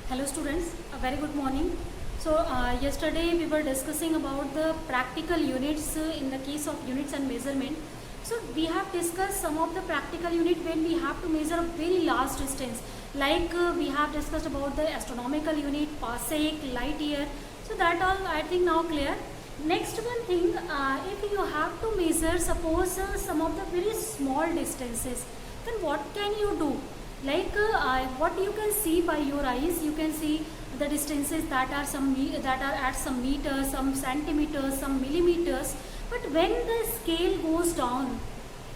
Hello students, a very good morning. Yesterday we were discussing about the practical units in the case of units and measurement. So we have discussed some of the practical unit when we have to measure a very large distance. Like we have discussed about the astronomical unit, parsec, light year. So that all I think now clear. Next one thing, if you have to measure suppose some of the very small distances, then what can you do? Like what you can see by your eyes, you can see the distances that are that are at some meters, some centimeters, some millimeters. But when the scale goes down,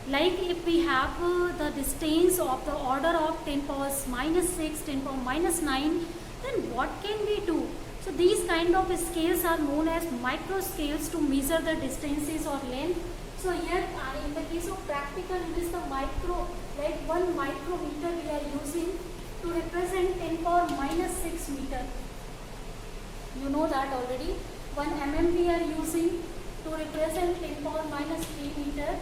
like if we have the distance of the order of 10 power minus 6, 10 power minus 9, then what can we do? So these kind of scales are known as micro scales to measure the distances or length. So here in the case of practical, it is the micro, like 1 micrometer we are using to represent 10 power minus 6 meter. You know that already. 1 mm we are using to represent 10 power minus 3 meter.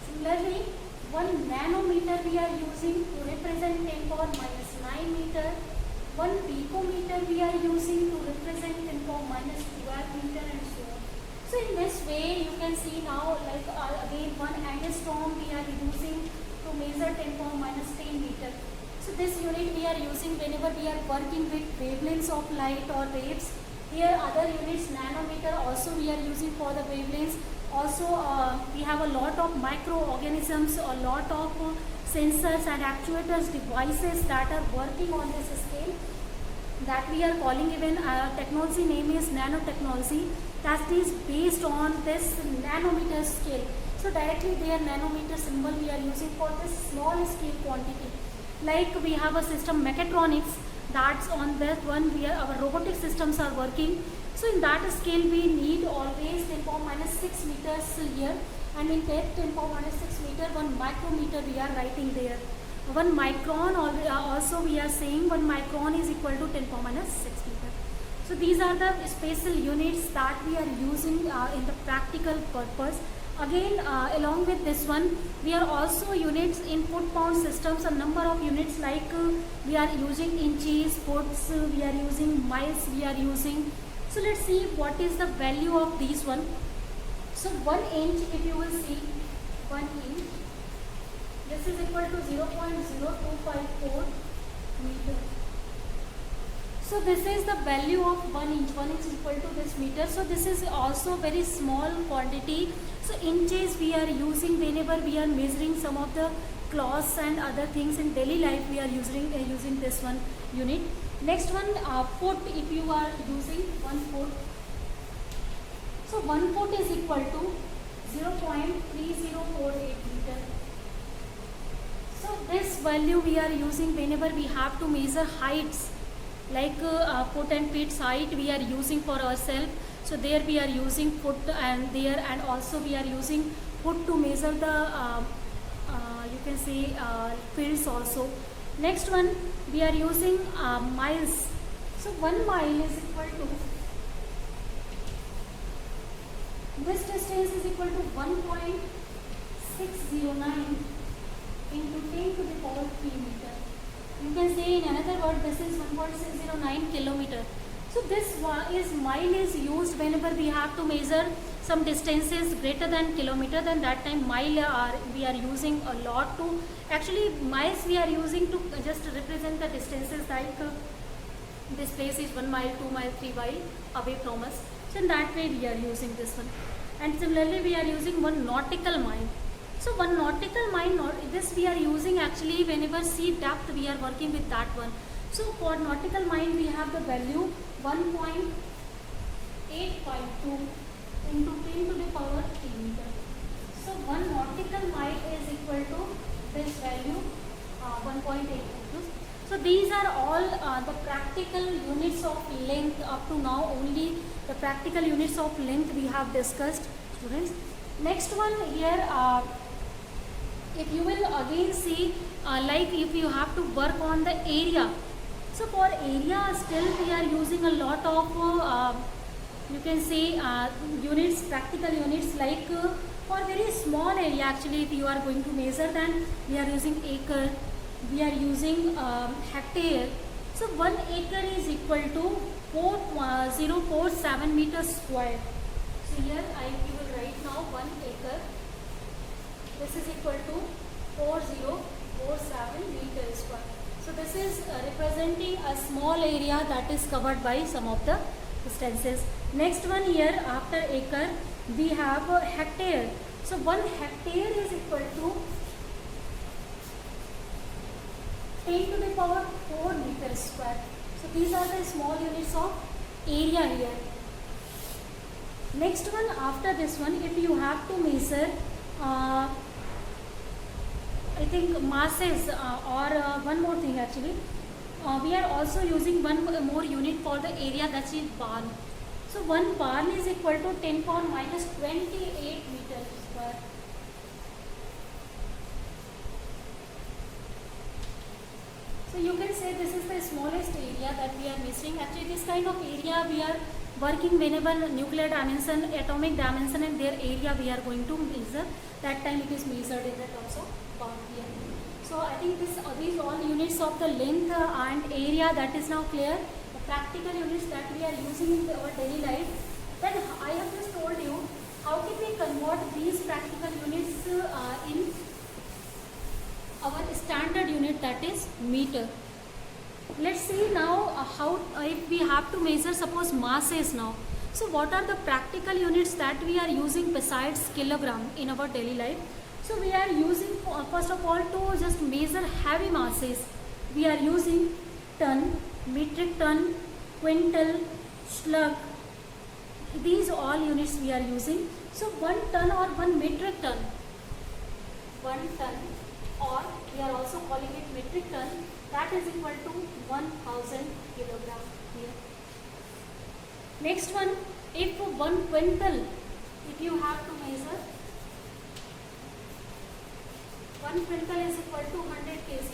Similarly, 1 nanometer we are using to represent 10 power minus 9 meter. 1 picometer we are using to represent 10 power minus 12 meter and so on. So in this way you can see now, like again 1 angstrom we are using to measure 10 power minus 10 meter. So this unit we are using whenever we are working with wavelengths of light or waves. Here other units, nanometer also we are using for the wavelengths. Also we have a lot of microorganisms, a lot of sensors and actuators devices that are working on this scale, that we are calling, even technology name is nanotechnology, that is based on this nanometer scale. So directly their nanometer symbol we are using for this small scale quantity. Like we have a system mechatronics, that's on that one where our robotic systems are working. So in that scale we need always 10 power minus 6 meters here, and in that 10 power minus 6 meter, 1 micrometer we are writing there. 1 micron also we are saying 1 micron is equal to 10 power minus 6 meter. So these are the special units that we are using in the practical purpose. Again along with this one, we are also units in foot pound systems, a number of units, like we are using inches, foots, we are using miles, we are using. So let's see what is the value of these one. So 1 inch, if you will see 1 inch, this is equal to 0.0254 meter. So this is the value of 1 inch. 1 inch is equal to this meter. So this is also very small quantity. So inches we are using whenever we are measuring some of the cloths and other things in daily life. We are using this one unit. Next one, foot. If you are using 1 foot, so 1 foot is equal to 0.3048 meter. So this value we are using whenever we have to measure heights, like foot and feet height we are using for ourselves. So there we are using foot, and there, and also we are using foot to measure the you can say fields also. Next one, we are using miles. So 1 mile is equal to, this distance is equal to 1.609 into 10 to the power 3 meter. You can say in another word, this is 1.609 kilometer. So this is mile is used whenever we have to measure some distances greater than kilometer. Then that time mile we are using a lot to, actually miles we are using to just represent the distances, like this place is 1 mile, 2 mile, 3 mile away from us. So in that way we are using this one. And similarly we are using 1 nautical mile. So 1 nautical mile, this we are using actually whenever sea depth we are working with that one. So for nautical mile we have the value 1.852 into 10 to the power 3 meter. So 1 nautical mile is equal to this value 1.852. So these are all the practical units of length. Up to now only the practical units of length we have discussed, students. Next one here, if you will again see, like if you have to work on the area. So for area still we are using a lot of you can say units, practical units, like for very small area actually if you are going to measure, then we are using acre, we are using hectare. So 1 acre is equal to 4047 meters square. So here you will write now 1 acre. This is equal to 4047 meters square. So this is representing a small area that is covered by some of the distances. Next one here, after acre we have a hectare. So 1 hectare is equal to 10 to the power 4 meters square. So these are the small units of area here. Next one, after this one, if you have to measure I think masses or one more thing actually, we are also using one more unit for the area, that is barn. So 1 barn is equal to 10 power minus 28 meters square. So you can say this is the smallest area that we are measuring. Actually this kind of area we are working whenever nuclear dimension, atomic dimension and their area we are going to measure. That time it is measured in the terms of pound here. So I think these all units of the length and area, that is now clear. The practical units that we are using in our daily life. Then I have just told you how can we convert these practical units in our standard unit, that is meter. Let's see now how if we have to measure suppose masses now. So what are the practical units that we are using besides kilogram in our daily life? So we are using first of all to just measure heavy masses. We are using ton, metric ton, quintal, slug. These all units we are using. So 1 ton or 1 metric ton. 1 ton, or we are also calling it metric ton, that is equal to 1000 kilogram here. Next one, if 1 quintal, if you have to measure, 1 quintal is equal to 100 kg.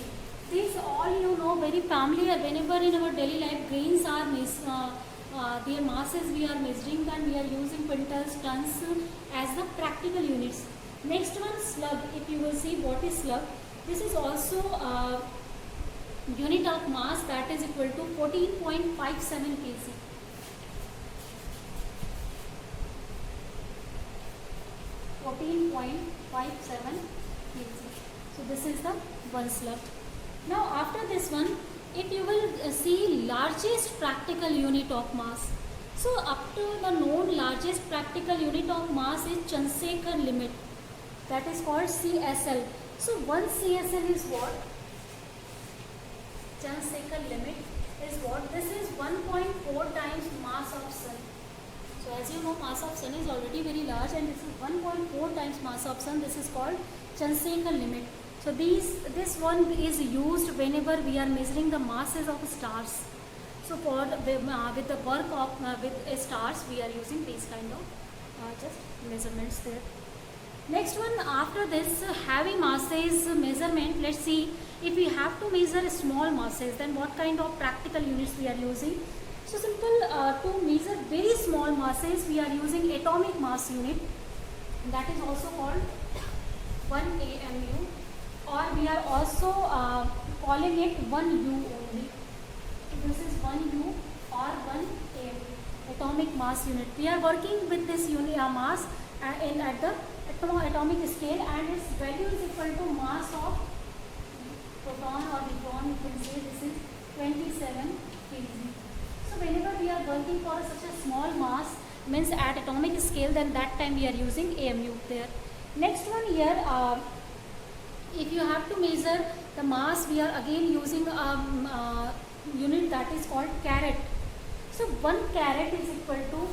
These all you know very familiar. Whenever in our daily life grains are their masses we are measuring, then we are using quintals, tons as the practical units. Next one, slug. If you will see what is slug, this is also unit of mass, that is equal to 14.57 kg. So this is the one slug. Now after this one, if you will see largest practical unit of mass. So up to the known largest practical unit of mass is Chandrasekhar limit, that is called CSL. So 1 CSL is what? Chandrasekhar limit is what? This is 1.4 times mass of sun. So as you know, mass of sun is already very large, and this is 1.4 times mass of sun. This is called Chandrasekhar limit. So this one is used whenever we are measuring the masses of stars. So for with the work of with stars, we are using these kind of just measurements there. Next one, after this heavy masses measurement, let's see if we have to measure small masses, then what kind of practical units we are using. So simple, to measure very small masses we are using atomic mass unit, that is also called 1 AMU, or we are also calling it 1 U only. This is 1 U or 1 AMU, atomic mass unit. We are working with this unit mass at the atomic scale, and its value is equal to mass of proton or neutron. You can say this is 27 kg. So whenever we are working for such a small mass, means at atomic scale, then that time we are using AMU there. Next one here, if you have to measure the mass, we are again using a unit that is called carat. So 1 carat is equal to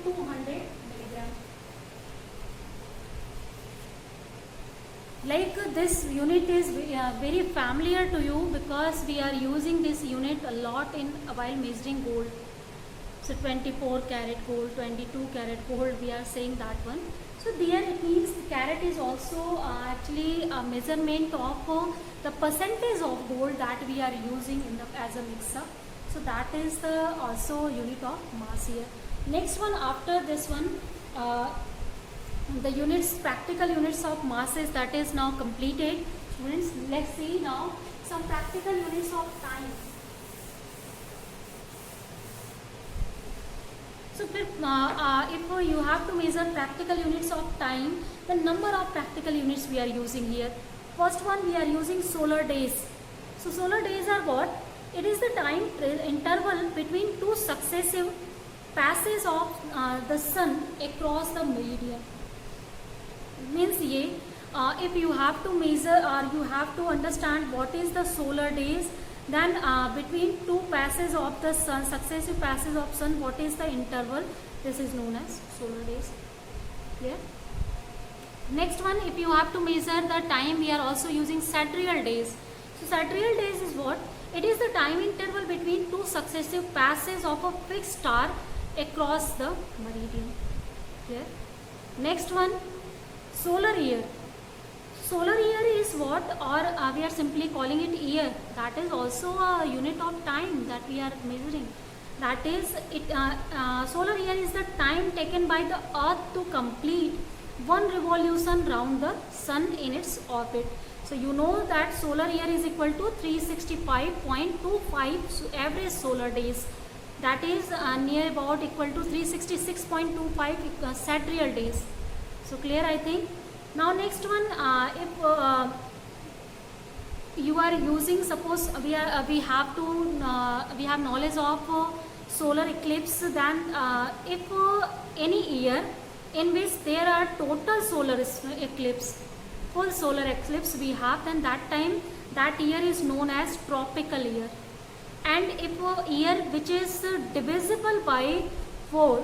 200 milligram. Like this unit is very familiar to you, because we are using this unit a lot in while measuring gold. So 24 carat gold, 22 carat gold, we are saying that one. So there it means the carat is also actually a measurement of the percentage of gold that we are using in the as a mix-up. So that is the also unit of mass here. Next one, after this one, the units, practical units of masses, that is now completed. Students, let's see now some practical units of time. So if you have to measure practical units of time, the number of practical units we are using here. First one, we are using solar days. So solar days are what? It is the time interval between two successive passes of the sun across the meridian. Means ye, if you have to measure or you have to understand what is the solar days, then between two passes of the sun, successive passes of sun, what is the interval? This is known as solar days. Clear? Next one, if you have to measure the time, we are also using sidereal days. So sidereal days is what? It is the time interval between two successive passes of a fixed star across the meridian. Clear? Next one, solar year. Solar year is what, or we are simply calling it year. That is also a unit of time that we are measuring. That is, solar year is the time taken by the earth to complete one revolution round the sun in its orbit. So you know that solar year is equal to 365.25 average solar days. That is near about equal to 366.25 sidereal days. So clear, I think. Now next one, if you are using, suppose we have knowledge of solar eclipse, then if any year in which there are total solar eclipse, full solar eclipse we have, then that time that year is known as tropical year. And if a year which is divisible by 4,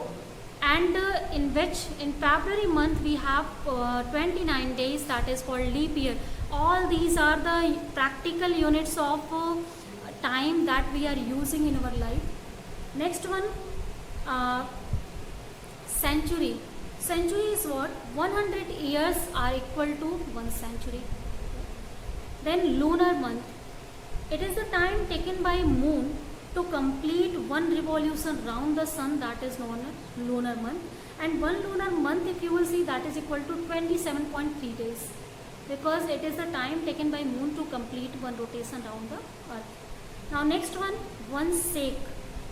and in which in February month we have 29 days, that is called leap year. All these are the practical units of time that we are using in our life. Next one, century. Century is what? 100 years are equal to 1 century. Then lunar month. It is the time taken by moon to complete one revolution round the sun, that is known as lunar month. And one lunar month, if you will see, that is equal to 27.3 days, because it is the time taken by moon to complete one rotation round the earth. Now next one sec.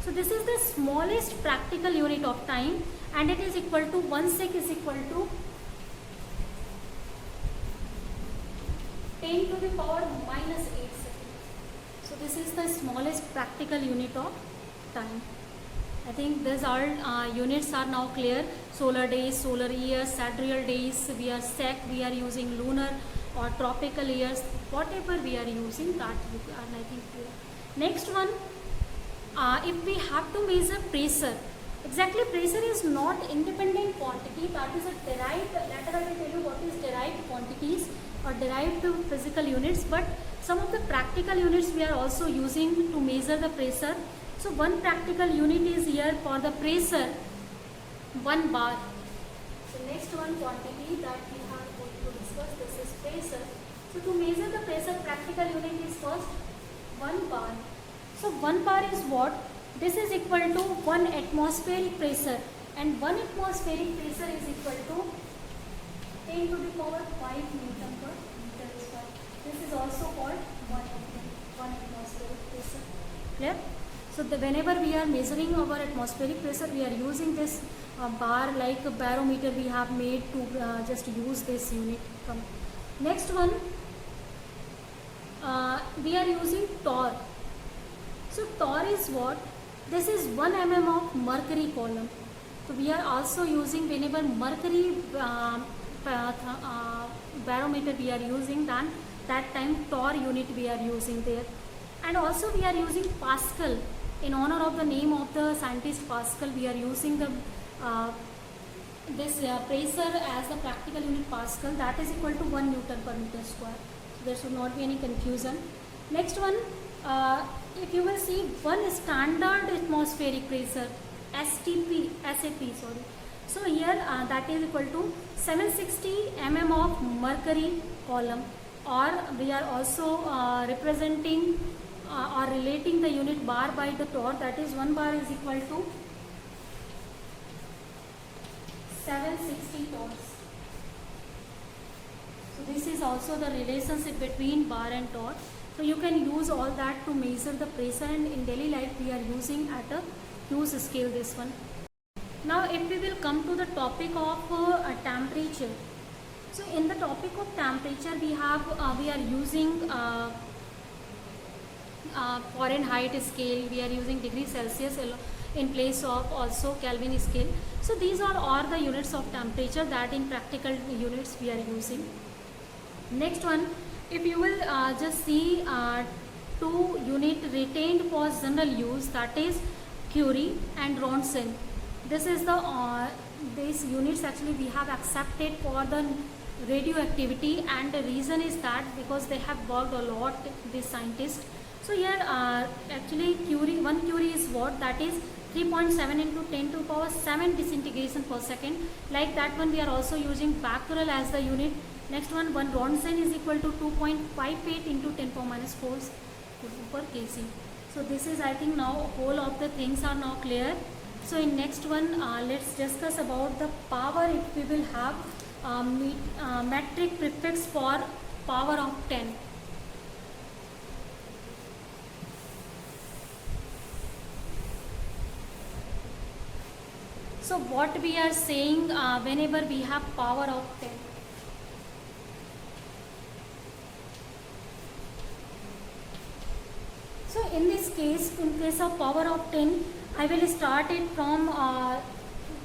So this is the smallest practical unit of time, and it is equal to 1 sec is equal to 10 to the power minus 8 seconds. So this is the smallest practical unit of time. I think these all units are now clear. Solar days, solar years, sidereal days, we are sec, we are using lunar or tropical years, whatever we are using, that you are, I think, clear. Next one, if we have to measure pressure, exactly pressure is not independent quantity, that is a derived, later I will tell you what is derived quantities or derived physical units, but some of the practical units we are also using to measure the pressure. So one practical unit is here for the pressure, 1 bar. So next one quantity that we are going to discuss, this is pressure. So to measure the pressure, practical unit is first 1 bar. So 1 bar is what? This is equal to 1 atmospheric pressure, and 1 atmospheric pressure is equal to 10 to the power 5 Newton per meter square. This is also called 1 atmospheric pressure. Clear? So whenever we are measuring our atmospheric pressure, we are using this bar like a barometer we have made to just use this unit. Next one, we are using torr. So torr is what? This is 1 mm of mercury column. So we are also using, whenever mercury barometer we are using, then that time torr unit we are using there. And also we are using Pascal. In honor of the name of the scientist Pascal, we are using the this pressure as the practical unit Pascal, that is equal to 1 Newton per meter square. So there should not be any confusion. Next one, if you will see, one standard atmospheric pressure, SAP, sorry. So here that is equal to 760 mm of mercury column, or we are also representing or relating the unit bar by the torr, that is 1 bar is equal to 760 torrs. So this is also the relationship between bar and torr. So you can use all that to measure the pressure, and in daily life we are using at a huge scale this one. Now if we will come to the topic of temperature. So in the topic of temperature we are using Fahrenheit scale, we are using degree Celsius in place of also Kelvin scale. So these are all the units of temperature that in practical units we are using. Next one, if you will just see two unit retained for general use, that is Curie and Ronson. This is the these units actually we have accepted for the radioactivity, and the reason is that because they have worked a lot, these scientists. So here actually one Curie is what, that is 3.7 into 10 to the power 7 disintegration per second. Like that one we are also using becquerel as the unit. Next one Ronson is equal to 2.58 into 10 power minus 4 per kg. So this is, I think now whole of the things are now clear. So in next one let's discuss about the power. If we will have metric prefix for power of 10. So what we are saying whenever we have power of 10. So in this case, in case of power of 10, I will start it from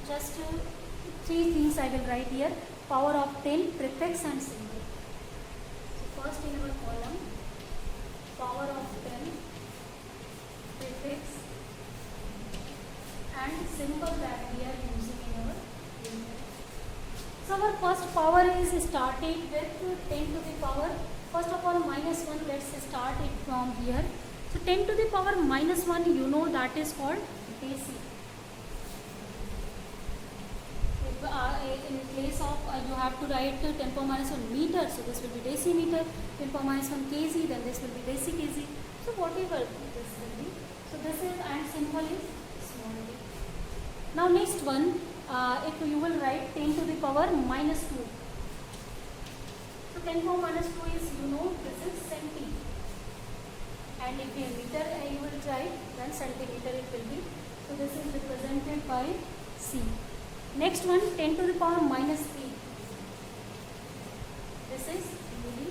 just three things I will write here. Power of 10, prefix and symbol. So first in our column, power of 10, prefix and symbol that we are using in our unit. So our first power is started with 10 to the power. First of all, minus 1, let's start it from here. So 10 to the power minus 1, you know that is called deci. In place of you have to write 10 power minus 1 meter, so this will be decimeter. 10 power minus 1 kg, then this will be deci-kg. So whatever this will be. So this is, and symbol is small d. Now next one, if you will write 10 to the power minus 2. So 10 power minus 2 is, you know, this is centi. And if you meter you will write, then centimeter it will be. So this is represented by C. Next one, 10 to the power minus 3. This is milli.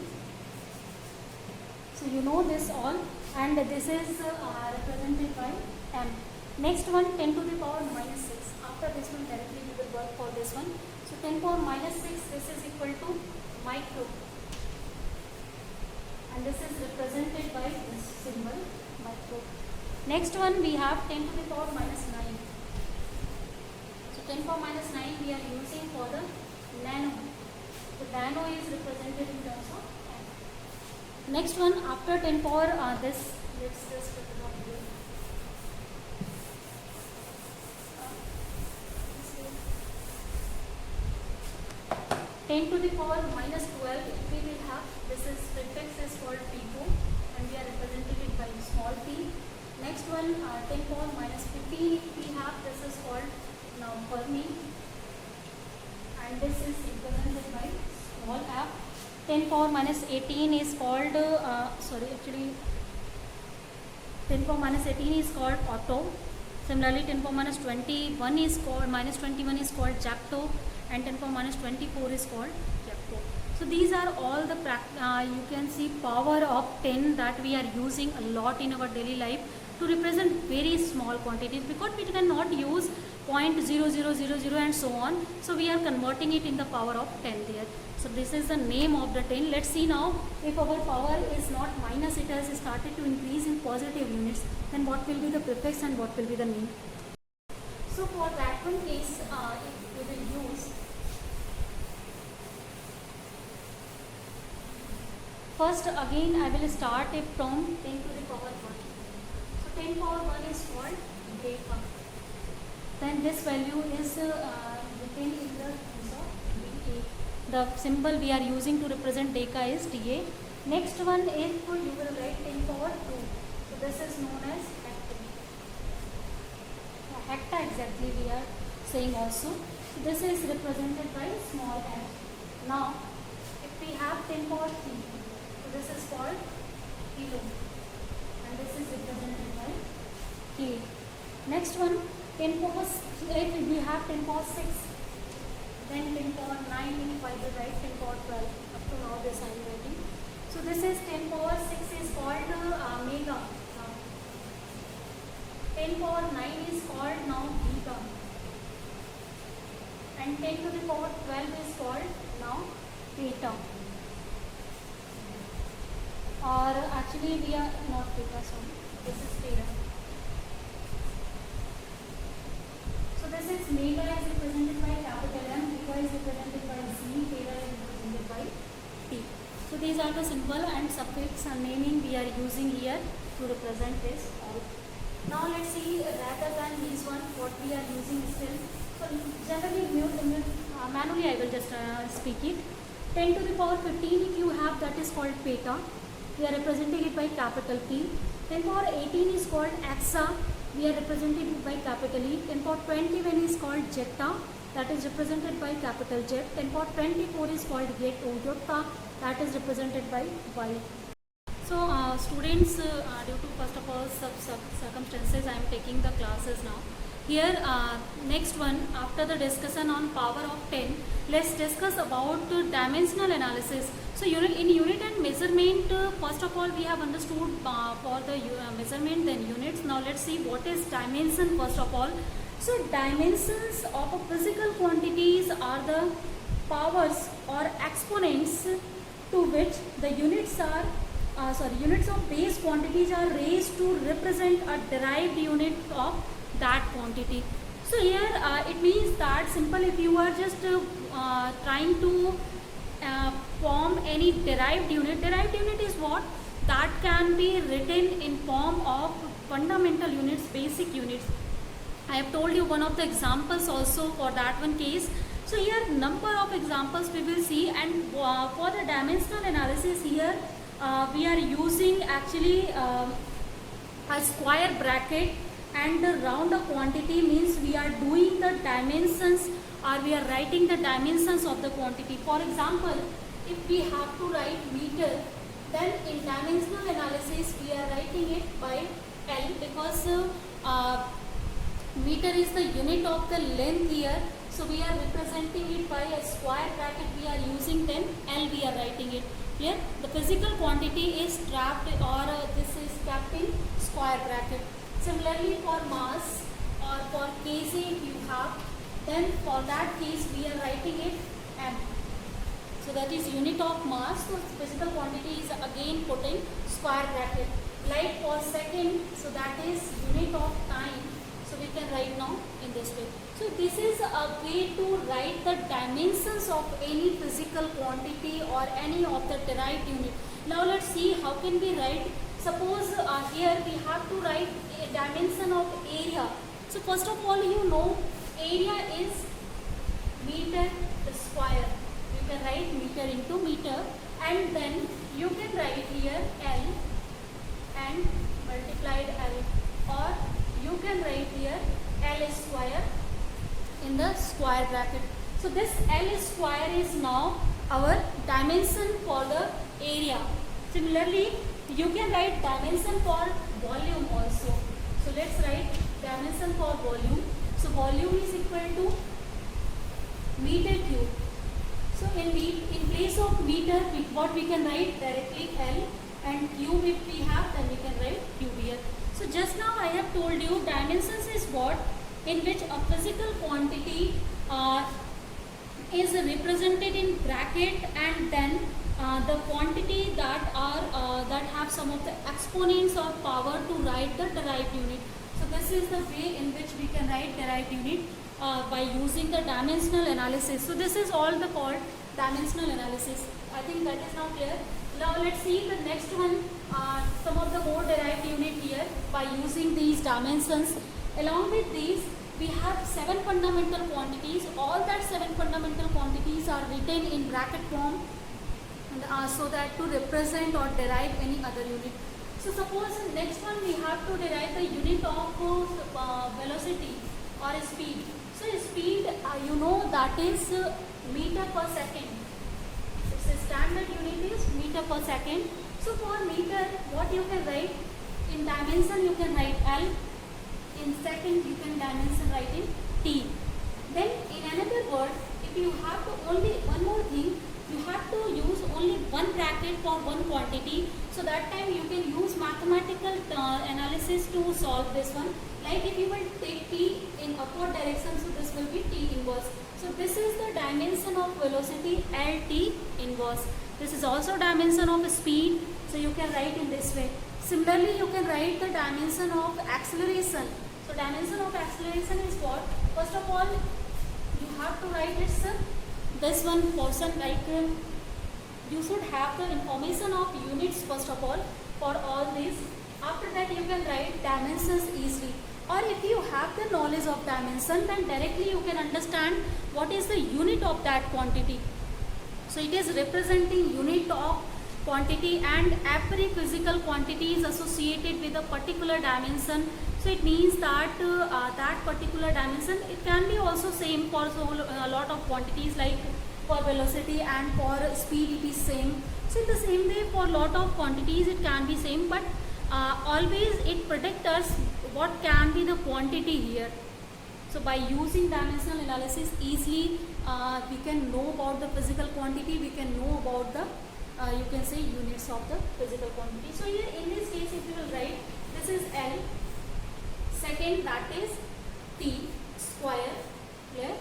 So you know this all, and this is represented by M. Next one, 10 to the power minus 6. After this one directly we will work for this one. So 10 power minus 6, this is equal to micro. And this is represented by this symbol micro. Next one we have 10 to the power minus 9. So 10 power minus 9 we are using for the nano. So nano is represented in terms of M. Next one, after 10 power this, let's just put it on here. 10 to the power minus 12, if we will have, this is prefix is called pico, and we are represented it by small p. Next one, 10 power minus 15, if we have, this is called now Fermi, and this is represented by small f. 10 power minus 18 is called, 10 power minus 18 is called Otto. Similarly, 10 power minus 21 is called, minus 21 is called Jacto, and 10 power minus 24 is called Jacto. So these are all the you can see power of 10 that we are using a lot in our daily life to represent very small quantities, because we cannot use 0.0000 and so on. So we are converting it in the power of 10 there. So this is the name of the 10. Let's see now, if our power is not minus, it has started to increase in positive units, then what will be the prefix and what will be the name. So for that one case, if we will use, first again I will start it from 10 to the power 1. So 10 power 1 is called deca. Then this value is written in the terms of dA. The symbol we are using to represent deca is dA. Next one is, you will write 10 power 2. So this is known as hecta. Hecta exactly we are saying also. So this is represented by small m. Now if we have 10 power 3, so this is called kilo, and this is represented by K. Next one, 10 power, if we have 10 power 6, then 10 power 9, if I will write 10 power 12, up to now this I am writing. So this is 10 power 6 is called mega. 10 power 9 is called now beta. And 10 to the power 12 is called now beta. Or actually we are not beta, sorry. This is beta. So this is mega is represented by capital M, beta is represented by Z, beta is represented by T. So these are the symbol and suffix and naming we are using here to represent this all. Now let's see rather than these one what we are using still. So generally manually I will just speak it. 10 to the power 15 if you have, that is called beta. We are representing it by capital P. 10 power 18 is called exa. We are representing it by capital E. 10 power 21 is called jetta. That is represented by capital Z. 10 power 24 is called yotta. That is represented by Y. So students, due to first of all circumstances, I am taking the classes now. Here next one, after the discussion on power of 10, let's discuss about dimensional analysis. So in unit and measurement, first of all we have understood for the measurement, then units. Now let's see what is dimension first of all. So dimensions of a physical quantities are the powers or exponents to which the units are units of base quantities are raised to represent a derived unit of that quantity. So here it means that simple, if you are just trying to form any derived unit is what? That can be written in form of fundamental units, basic units. I have told you one of the examples also for that one case. So here number of examples we will see, and for the dimensional analysis here we are using actually a square bracket, and the round of quantity means we are doing the dimensions or we are writing the dimensions of the quantity. For example, if we have to write meter, then in dimensional analysis we are writing it by L, because meter is the unit of the length here. So we are representing it by a square bracket we are using, then L we are writing it. Here the physical quantity is trapped or this is kept in square bracket. Similarly for mass or for kg if you have, then for that case we are writing it M. So that is unit of mass. So physical quantity is again put in square bracket. Like for second, so that is unit of time. So we can write now in this way. So this is a way to write the dimensions of any physical quantity or any of the derived unit. Now let's see how can we write. Suppose here we have to write a dimension of area. So first of all, you know area is meter square. You can write meter into meter, and then you can write here L and multiplied L, or you can write here L square in the square bracket. So this L square is now our dimension for the area. Similarly, you can write dimension for volume also. So let's write dimension for volume. So volume is equal to meter cube. So in place of meter, what we can write directly L, and cube if we have, then we can write cube here. So just now I have told you dimensions is what? In which a physical quantity is represented in bracket, and then the quantity that are that have some of the exponents of power to write the derived unit. So this is the way in which we can write derived unit by using the dimensional analysis. So this is all the called dimensional analysis. I think that is now clear. Now let's see the next one, some of the more derived unit here by using these dimensions. Along with these, we have 7 fundamental quantities. All that 7 fundamental quantities are written in bracket form, and so that to represent or derive any other unit. So suppose next one we have to derive the unit of velocity or speed. So speed, you know, that is meter per second. Its standard unit is meter per second. So for meter, what you can write in dimension, you can write L. In second, you can dimension write in T. Then in another word, if you have to only one more thing, you have to use only one bracket for one quantity. So that time you can use mathematical analysis to solve this one. Like if you will take T in upward direction, so this will be T inverse. So this is the dimension of velocity LT inverse. This is also dimension of speed. So you can write in this way. Similarly, you can write the dimension of acceleration. So dimension of acceleration is what? First of all, you have to write this one portion, like you should have the information of units first of all for all these. After that you can write dimensions easily, or if you have the knowledge of dimension, then directly you can understand what is the unit of that quantity. So it is representing unit of quantity, and every physical quantity is associated with a particular dimension. So it means that that particular dimension, it can be also same for a lot of quantities, like for velocity and for speed it is same. So in the same way for lot of quantities it can be same, but always it predicts us what can be the quantity here. So by using dimensional analysis easily we can know about the physical quantity, we can know about the you can say units of the physical quantity. So here in this case if you will write, this is L, second that is T square, here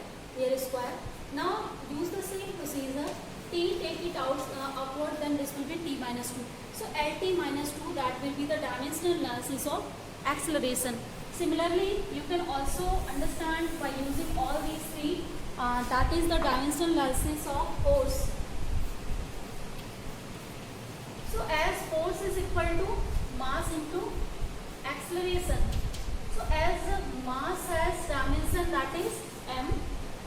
is square. Now use the same procedure, T take it out upward, then this will be T minus 2. So LT minus 2, that will be the dimensional analysis of acceleration. Similarly, you can also understand by using all these three, that is the dimensional analysis of force. So as force is equal to mass into acceleration. So as mass has dimension, that is m,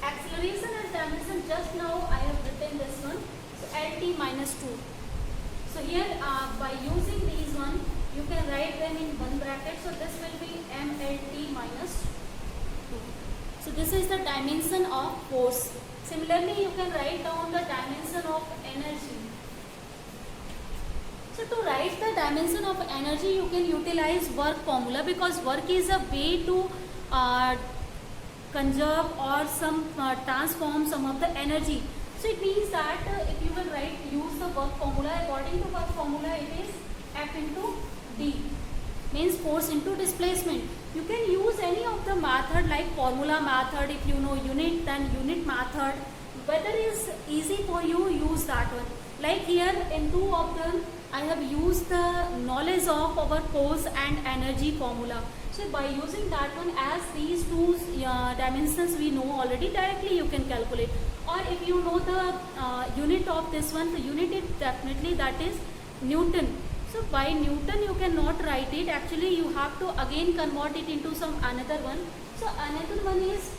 acceleration has dimension, just now I have written this one, so LT minus 2. So here by using these one, you can write them in one bracket, so this will be MLT minus 2. So this is the dimension of force. Similarly, you can write down the dimension of energy. So to write the dimension of energy, you can utilize work formula, because work is a way to conserve or some transform some of the energy. So it means that if you will use the work formula, according to work formula it is F into D, means force into displacement. You can use any of the method like formula method, if you know unit then unit method, whether is easy for you, use that one. Like here in two of them I have used the knowledge of our force and energy formula. So by using that one, as these two dimensions we know already, directly you can calculate. Or if you know the unit of this one, the unit is definitely that is Newton. So by Newton you cannot write it, actually you have to again convert it into some another one. So another one is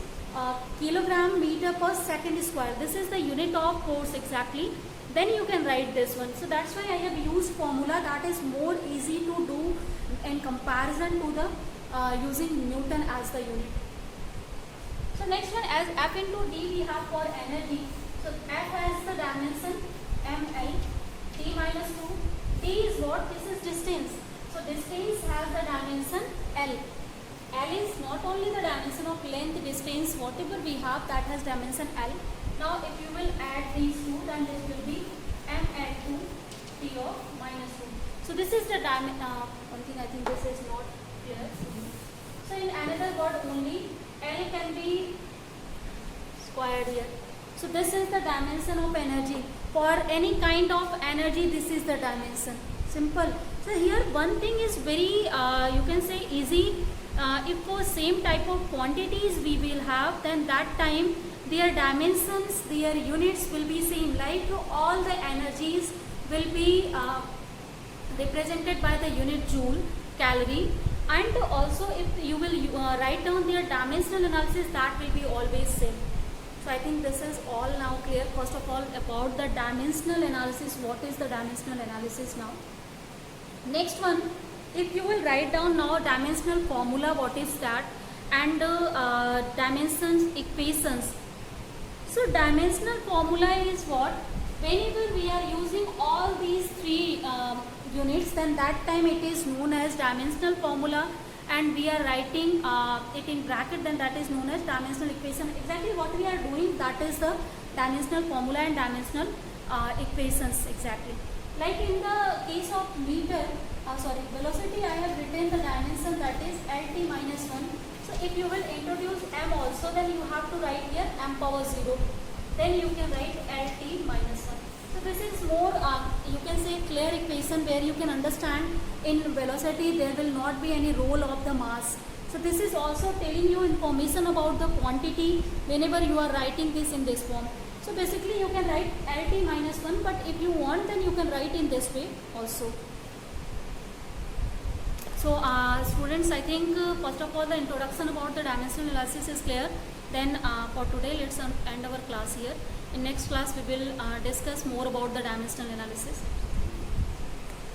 kilogram meter per second square. This is the unit of force exactly. Then you can write this one. So that's why I have used formula, that is more easy to do in comparison to the using Newton as the unit. So next one, as F into D we have for energy. So F has the dimension ml, T minus 2. D is what? This is distance. So distance has the dimension L. L is not only the dimension of length, distance, whatever we have, that has dimension L. Now if you will add these two, then this will be m add 2 T of minus 2. So this is the dimension, one thing I think this is not clear. So in another word only, L can be squared here. So this is the dimension of energy. For any kind of energy, this is the dimension. Simple. So here one thing is very, you can say easy. If for same type of quantities we will have, then that time their dimensions, their units will be same. Like all the energies will be represented by the unit joule, calorie, and also if you will write down their dimensional analysis, that will be always same. So I think this is all now clear. First of all, about the dimensional analysis, what is the dimensional analysis now. Next one, if you will write down now dimensional formula, what is that, and dimensions equations. So dimensional formula is what? Whenever we are using all these three units, then that time it is known as dimensional formula, and we are writing it in bracket, then that is known as dimensional equation. Exactly what we are doing, that is the dimensional formula and dimensional equations exactly. Like in the case of meter, velocity, I have written the dimension, that is Lt minus 1. So if you will introduce m also, then you have to write here m power 0. Then you can write Lt minus 1. So this is more, you can say, clear equation where you can understand in velocity there will not be any role of the mass. So this is also telling you information about the quantity whenever you are writing this in this form. So basically you can write Lt minus 1, but if you want, then you can write in this way also. So students, I think first of all the introduction about the dimensional analysis is clear. Then for today let's end our class here. In next class we will discuss more about the dimensional analysis.